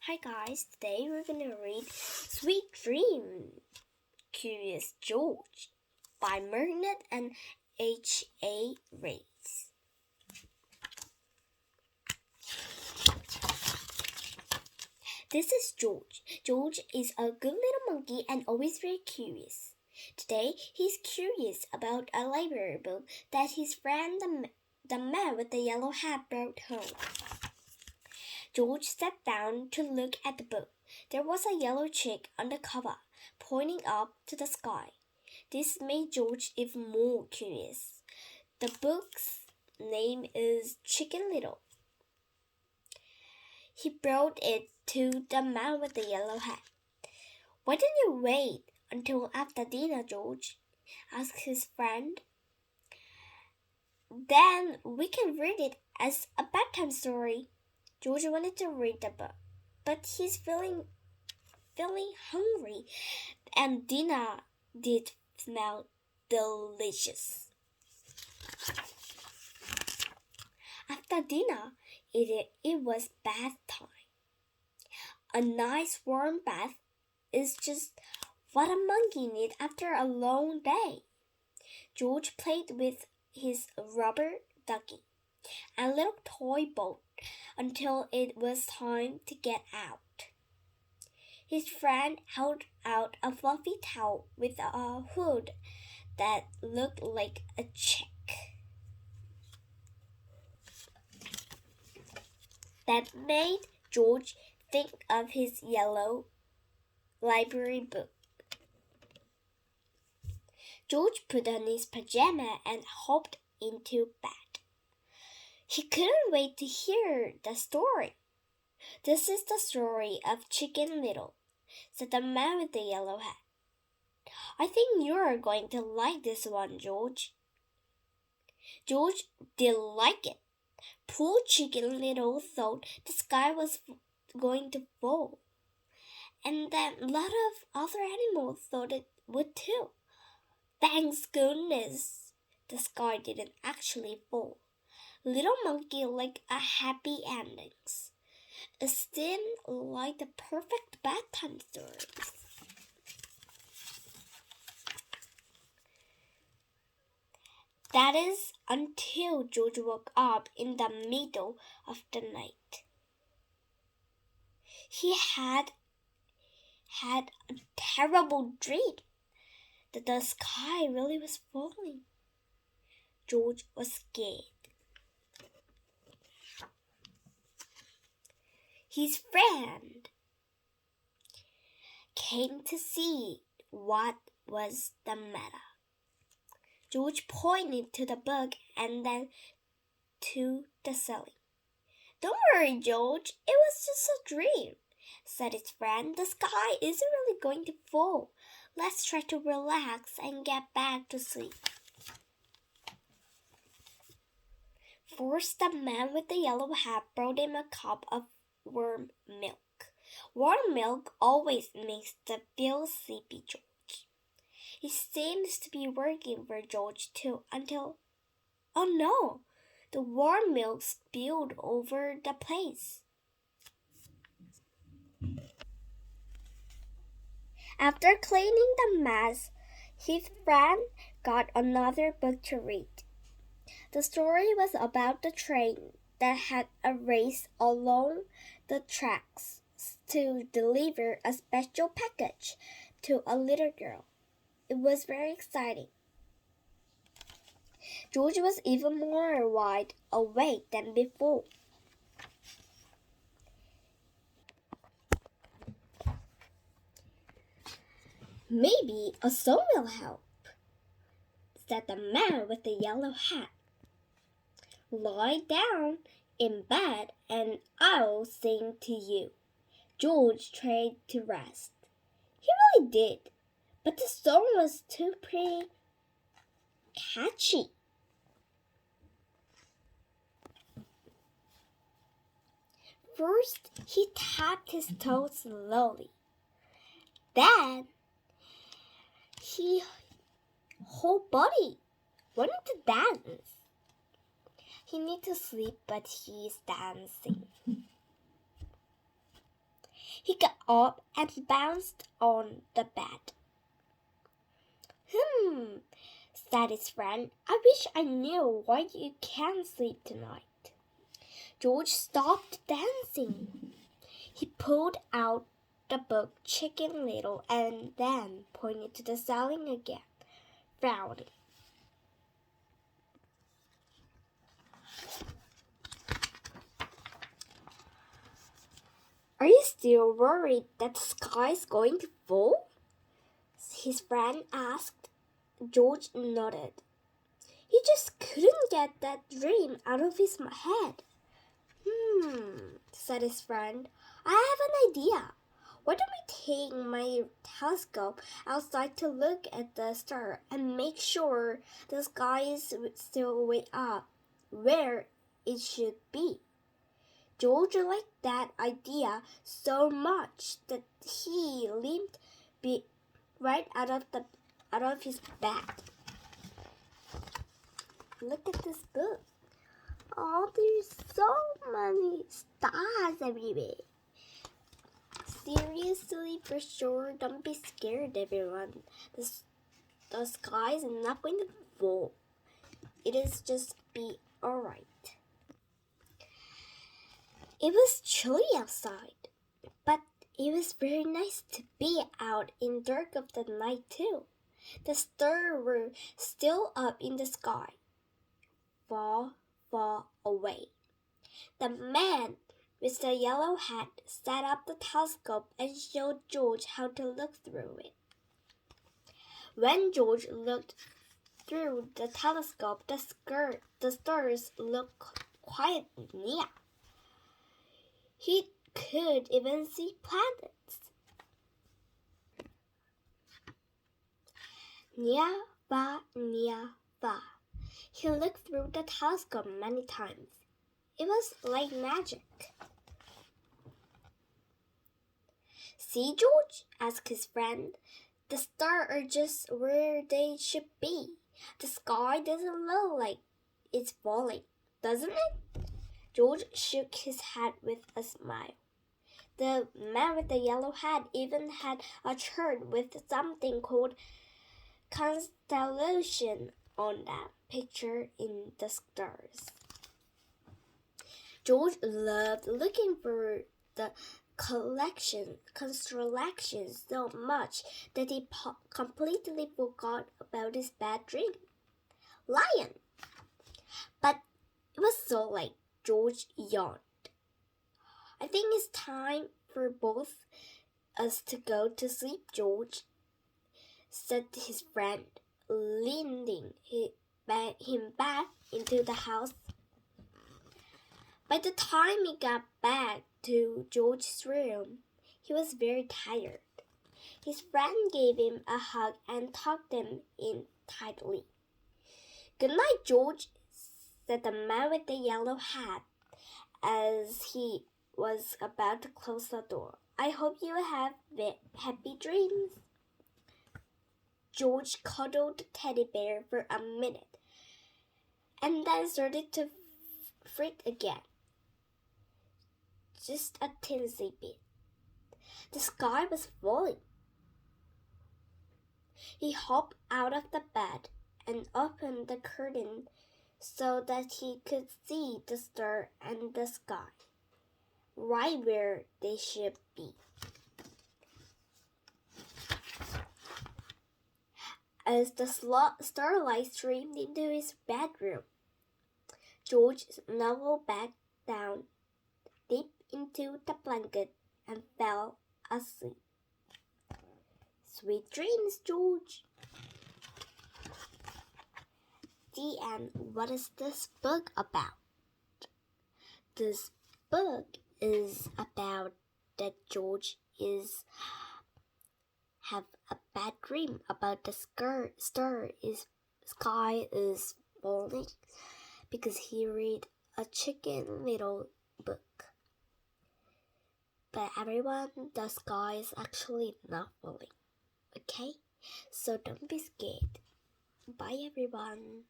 Hi guys, today we're gonna read Sweet Dream, Curious George by Mernat and H.A. Reis. This is George. George is a good little monkey and always very curious. Today he's curious about a library book that his friend the man with the yellow hat brought home. George sat down to look at the book. There was a yellow chick on the cover, pointing up to the sky. This made George even more curious. The book's name is Chicken Little. He brought it to the man with the yellow hat. "Why don't you wait until after dinner, George?" asked his friend. "Then we can read it as a bedtime story." George wanted to read the book, but he's feeling hungry, and dinner did smell delicious. After dinner, it was bath time. A nice warm bath is just what a monkey needs after a long day. George played with his rubber ducky and little toy boat until it was time to get out. His friend held out a fluffy towel with a hood that looked like a chick. That made George think of his yellow library book. George put on his pajama and hopped into bed. He couldn't wait to hear the story. "This is the story of Chicken Little," said the man with the yellow hat. "I think you're going to like this one, George." George did like it. Poor Chicken Little thought the sky was going to fall, and that a lot of other animals thought it would too. Thank goodness the sky didn't actually fall. Little Monkey liked a happy endings. It seemed like the perfect bedtime story. That is until George woke up in the middle of the night. He had a terrible dream that the sky really was falling. George was scared. His friend came to see what was the matter. George pointed to the book and then to the ceiling. "Don't worry, George. It was just a dream," said his friend. "The sky isn't really going to fall. Let's try to relax and get back to sleep." First, the man with the yellow hat brought him a cup of warm milk. Warm milk always makes the feel sleepy George. It seems to be working for George too until, oh no, the warm milk spilled over the place. After cleaning the mess, his friend got another book to read. The story was about the train that had a race along the tracks to deliver a special package to a little girl. It was very exciting. George was even more wide awake than before. "Maybe a song will help," said the man with the yellow hat. "Lie down in bed and I'll sing to you." George tried to rest. He really did, but the song was too pretty catchy. First, he tapped his toes slowly. Then, his whole body wanted to dance. He needs to sleep, but he's dancing. He got up and bounced on the bed. Said his friend. I wish I knew why you can't sleep tonight. George stopped dancing. He pulled out the book Chicken Little and then pointed to the ceiling again, frowning. Are you still worried that the sky's going to fall? His friend asked. George nodded. He just couldn't get that dream out of his head. Said his friend. I have an idea. Why don't we take my telescope outside to look at the star and make sure the sky is still way up where it should be? George liked that idea so much that he leaped right out of his bed. Look at this book. Oh, there's so many stars everywhere. Seriously, for sure, don't be scared, everyone. The sky is not going to fall. It is just be alright. It was chilly outside, but it was very nice to be out in the dark of the night too. The stars were still up in the sky, far, far away. The man with the yellow hat set up the telescope and showed George how to look through it. When George looked through the telescope, the stars looked quite near. He could even see planets. Near, far, near, far. He looked through the telescope many times. It was like magic. See, George? Asked his friend. The stars are just where they should be. The sky doesn't look like it's falling, doesn't it? George shook his head with a smile. The man with the yellow hat even had a chart with something called constellation on that picture in the stars. George loved looking for the constellations so much that he completely forgot about his bad dream. Lion! But it was so late. George yawned. I think it's time for both us to go to sleep, George, said his friend, leading him back into the house. By the time he got back to George's room, he was very tired. His friend gave him a hug and tucked him in tightly. Good night, George, said the man with the yellow hat as he was about to close the door. I hope you have happy dreams. George cuddled the teddy bear for a minute and then started to fret again. Just a teensy bit. The sky was falling. He hopped out of the bed and opened the curtain so that he could see the star and the sky, right where they should be. As the starlight streamed into his bedroom, George snuggled back down deep into the blanket and fell asleep. Sweet dreams, George. The end. What is this book about? This book is about that George have a bad dream about the sky is falling because he read a Chicken Little book. But everyone, the sky is actually not falling. Okay? So don't be scared. Bye everyone.